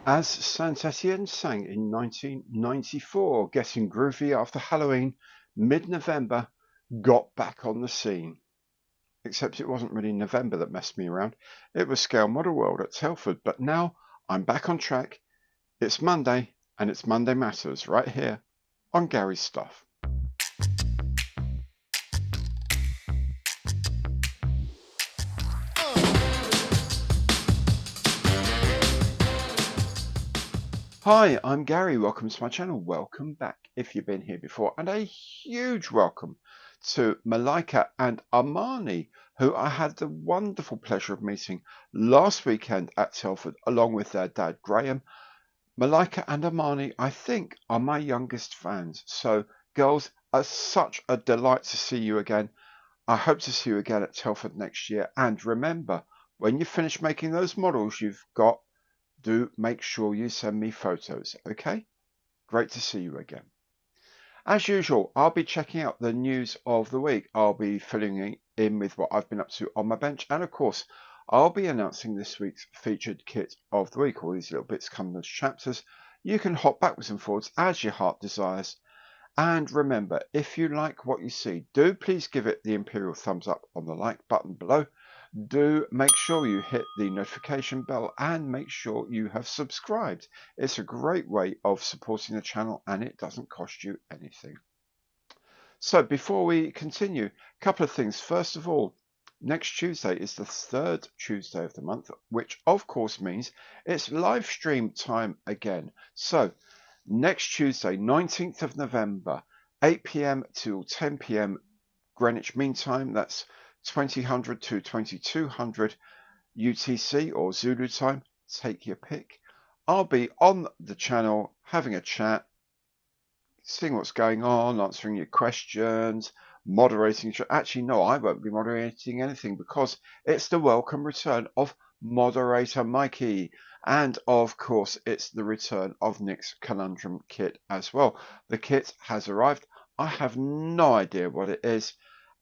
As Saint-Étienne sang in 1994, getting groovy after Halloween, mid-November, got back on the scene. Except it wasn't really November that messed me around. It was Scale Model World at Telford, but now I'm back on track. It's Monday, and it's Monday Matters right here on Gary's Stuff. Hi, I'm Gary. Welcome to my channel. Welcome back if you've been here before. And a huge welcome to Malika and Armani, who I had the wonderful pleasure of meeting last weekend at Telford, along with their dad, Graham. Malika and Armani, I think, are my youngest fans. So, girls, it's such a delight to see you again. I hope to see you again at Telford next year. And remember, when you finish making those models you've got, do make sure you send me photos, okay? Great to see you again. As usual, I'll be checking out the news of the week. I'll be filling in with what I've been up to on my bench. And of course, I'll be announcing this week's featured kit of the week. All these little bits come as chapters. You can hop backwards and forwards as your heart desires. And remember, if you like what you see, do please give it the Imperial thumbs up on the like button below. Do make sure you hit the notification bell and make sure you have subscribed. It's a great way of supporting the channel and it doesn't cost you anything. So before we continue, a couple of things. First of all, next Tuesday is the third Tuesday of the month, which of course means it's live stream time again. So next Tuesday, 19th of November, 8 p.m. till 10 p.m. Greenwich Mean Time. That's 2000 to 2200 UTC or Zulu time. Take your pick. I'll be on the channel having a chat, seeing what's going on, answering your questions, moderating. Actually, no, I won't be moderating anything because it's the welcome return of moderator Mikey. And of course, it's the return of Nick's Conundrum kit as well. The kit has arrived. I have no idea what it is.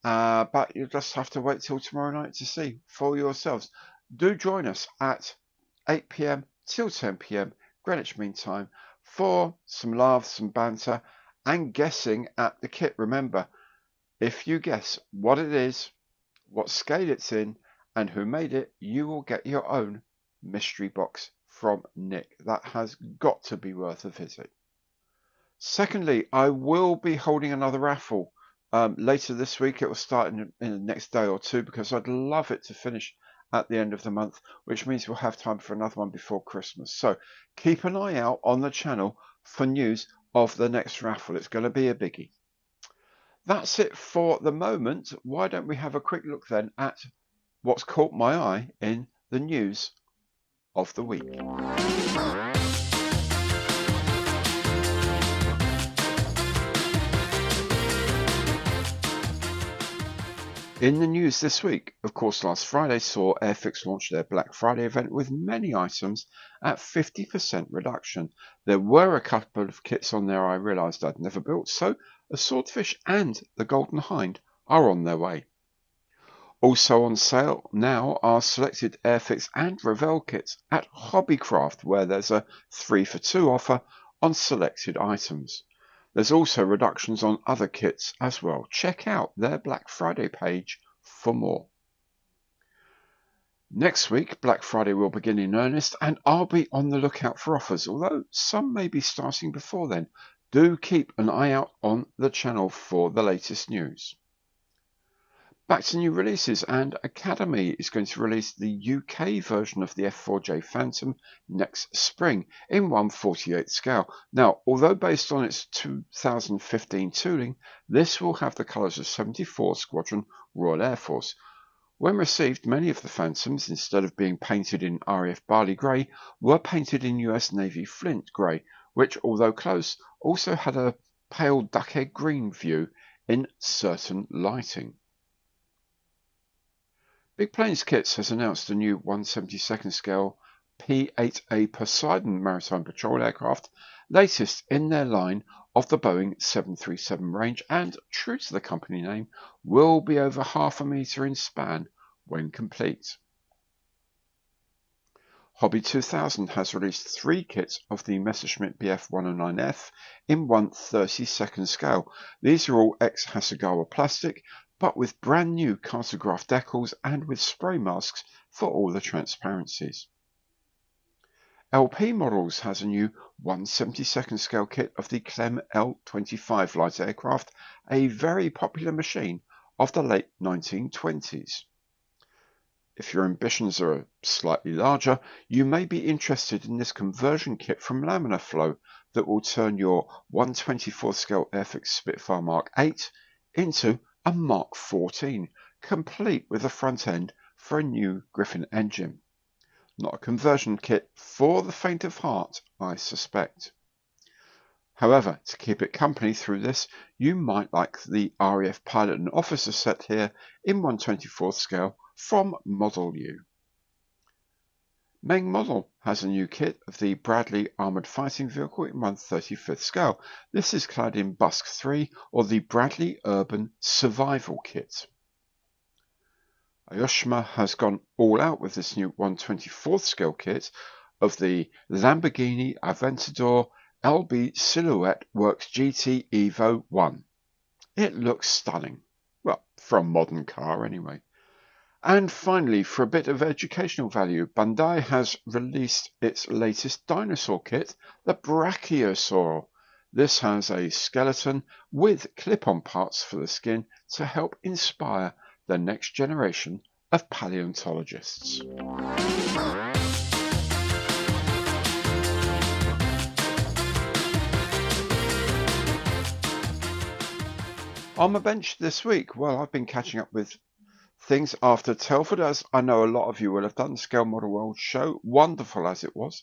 But you'll just have to wait till tomorrow night to see for yourselves. Do join us at 8 p.m. till 10 p.m. Greenwich Mean Time for some laughs, some banter, and guessing at the kit. Remember, if you guess what it is, what scale it's in, and who made it, you will get your own mystery box from Nick. That has got to be worth a visit. Secondly, I will be holding another raffle. Later this week. It will start in the next day or two because I'd love it to finish at the end of the month, which means we'll have time for another one before Christmas. So keep an eye out on the channel for news of the next raffle. It's going to be a biggie. That's it for the moment. Why don't we have a quick look then at what's caught my eye in the news of the week. In the news this week, of course, last Friday saw Airfix launch their Black Friday event with many items at 50% reduction. There were a couple of kits on there I realised I'd never built, so a Swordfish and the Golden Hind are on their way. Also on sale now are selected Airfix and Revell kits at Hobbycraft, where there's a 3 for 2 offer on selected items. There's also reductions on other kits as well. Check out their Black Friday page for more. Next week, Black Friday will begin in earnest, and I'll be on the lookout for offers, although some may be starting before then. Do keep an eye out on the channel for the latest news. Back to new releases, and Academy is going to release the UK version of the F4J Phantom next spring in 1/48 scale. Now, although based on its 2015 tooling, this will have the colours of 74 Squadron Royal Air Force. When received, many of the Phantoms, instead of being painted in RAF Barley Grey, were painted in US Navy Flint Grey, which, although close, also had a pale duck-egg green view in certain lighting. Big Planes Kits has announced a new 1/72nd scale P-8A Poseidon maritime patrol aircraft, latest in their line of the Boeing 737 range, and, true to the company name, will be over 1/2 metre in span when complete. Hobby 2000 has released 3 kits of the Messerschmitt Bf 109F in 1/32 scale. These are all ex-Hasegawa plastic, but with brand new cartograph decals and with spray masks for all the transparencies. LP Models has a new 1/72 scale kit of the Clem L25 light aircraft, a very popular machine of the late 1920s. If your ambitions are slightly larger, you may be interested in this conversion kit from Laminar Flow that will turn your 1/24 scale Airfix Spitfire Mark 8 into a Mark 14, complete with a front end for a new Griffin engine. Not a conversion kit for the faint of heart, I suspect. However, to keep it company through this, you might like the RAF Pilot and Officer set here in 1/24 scale from Model U. Meng Model has a new kit of the Bradley Armoured Fighting Vehicle in 1/35 scale. This is clad in Busk 3 or the Bradley Urban Survival Kit. Aoshima has gone all out with this new 1/24 scale kit of the Lamborghini Aventador LB Silhouette Works GT Evo 1. It looks stunning. Well, for a modern car anyway. And finally, for a bit of educational value, Bandai has released its latest dinosaur kit, the Brachiosaur. This has a skeleton with clip-on parts for the skin to help inspire the next generation of paleontologists. On my bench this week, well, I've been catching up with things after Telford, as I know a lot of you will have done. Scale Model World show, wonderful as it was.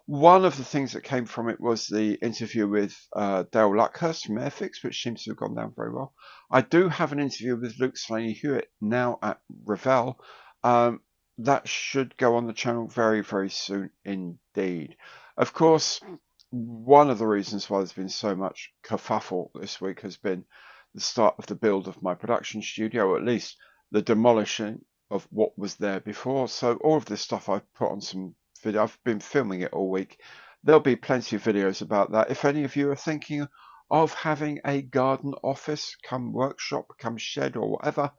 One of the things that came from it was the interview with Dale Luckhurst from Airfix, which seems to have gone down very well. I do have an interview with Luke Slaney Hewitt now at Revell. That should go on the channel very, very soon indeed. Of course, one of the reasons why there's been so much kerfuffle this week has been the start of the build of my production studio, or at least the demolishing of what was there before. So all of this stuff I've put on some video. I've been filming it all week. There'll be plenty of videos about that. If any of you are thinking of having a garden office, come workshop, come shed or whatever,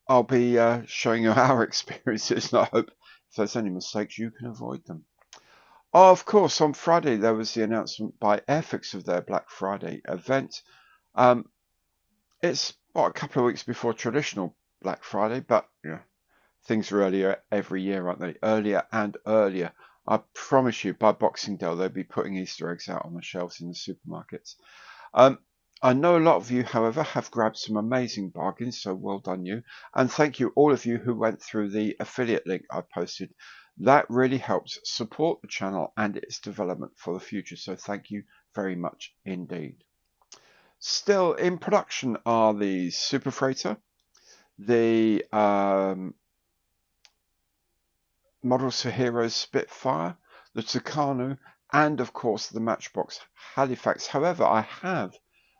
I'll be showing you our experiences, and I hope if there's any mistakes you can avoid them. Of course, on Friday there was the announcement by Airfix of their Black Friday event. It's a couple of weeks before traditional Black Friday, but things are earlier every year, aren't they? Earlier and earlier. I promise you, by Boxing Day, they'll be putting Easter eggs out on the shelves in the supermarkets. I know a lot of you, however, have grabbed some amazing bargains, so well done you. And thank you, all of you who went through the affiliate link I posted. That really helps support the channel and its development for the future, so thank you very much indeed. Still in production are the Super Freighter, the Model Heroes Spitfire, the Tucano, and of course the Matchbox Halifax. However, I have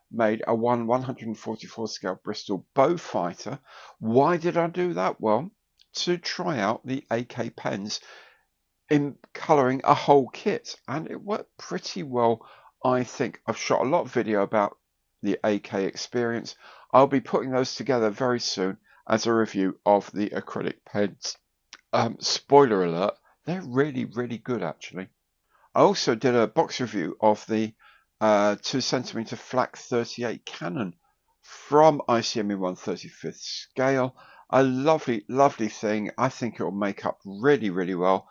made a 1/144 scale Bristol bow fighter. Why did I do that? Well, to try out the AK pens in colouring a whole kit, and it worked pretty well, I think. I've shot a lot of video about the AK experience. I'll be putting those together very soon as a review of the acrylic pens. Spoiler alert, they're really, really good actually. I also did a box review of the 2cm Flak 38 cannon from ICM in 1/35 scale. A lovely, lovely thing. I think it will make up really, really well.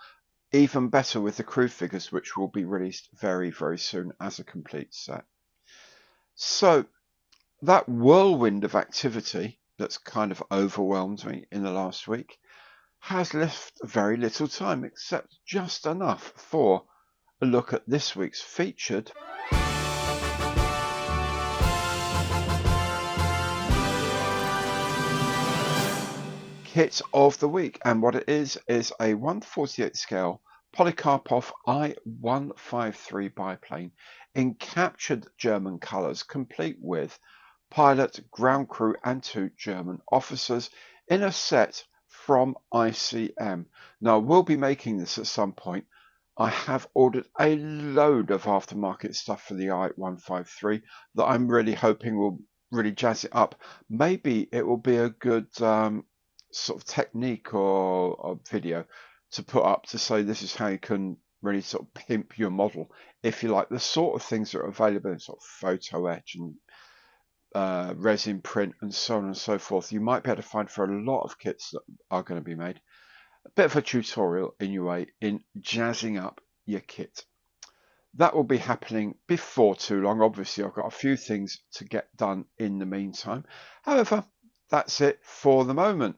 Even better with the crew figures, which will be released very, very soon as a complete set. So that whirlwind of activity that's kind of overwhelmed me in the last week has left very little time, except just enough for a look at this week's featured kit of the week. And what it is a 1/48 scale Polikarpov I-153 biplane in captured German colours, complete with pilot, ground crew and 2 German officers in a set from ICM. Now, I will be making this at some point. I have ordered a load of aftermarket stuff for the i153 that I'm really hoping will really jazz it up. Maybe it will be a good sort of technique or video to put up to say this is how you can really sort of pimp your model, if you like, the sort of things that are available in sort of photo etch and resin print and so on and so forth. You might be able to find for a lot of kits that are going to be made. A bit of a tutorial in your way in jazzing up your kit. That will be happening before too long. Obviously, I've got a few things to get done in the meantime. However, that's it for the moment.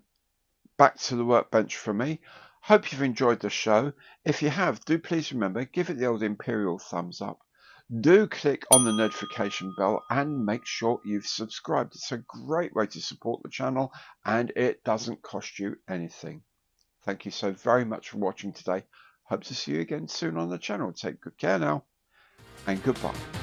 Back to the workbench from me. Hope you've enjoyed the show. If you have, do please remember, give it the old imperial thumbs up. Do click on the notification bell and make sure you've subscribed. It's a great way to support the channel and it doesn't cost you anything. Thank you so very much for watching today. Hope to see you again soon on the channel. Take good care now and goodbye.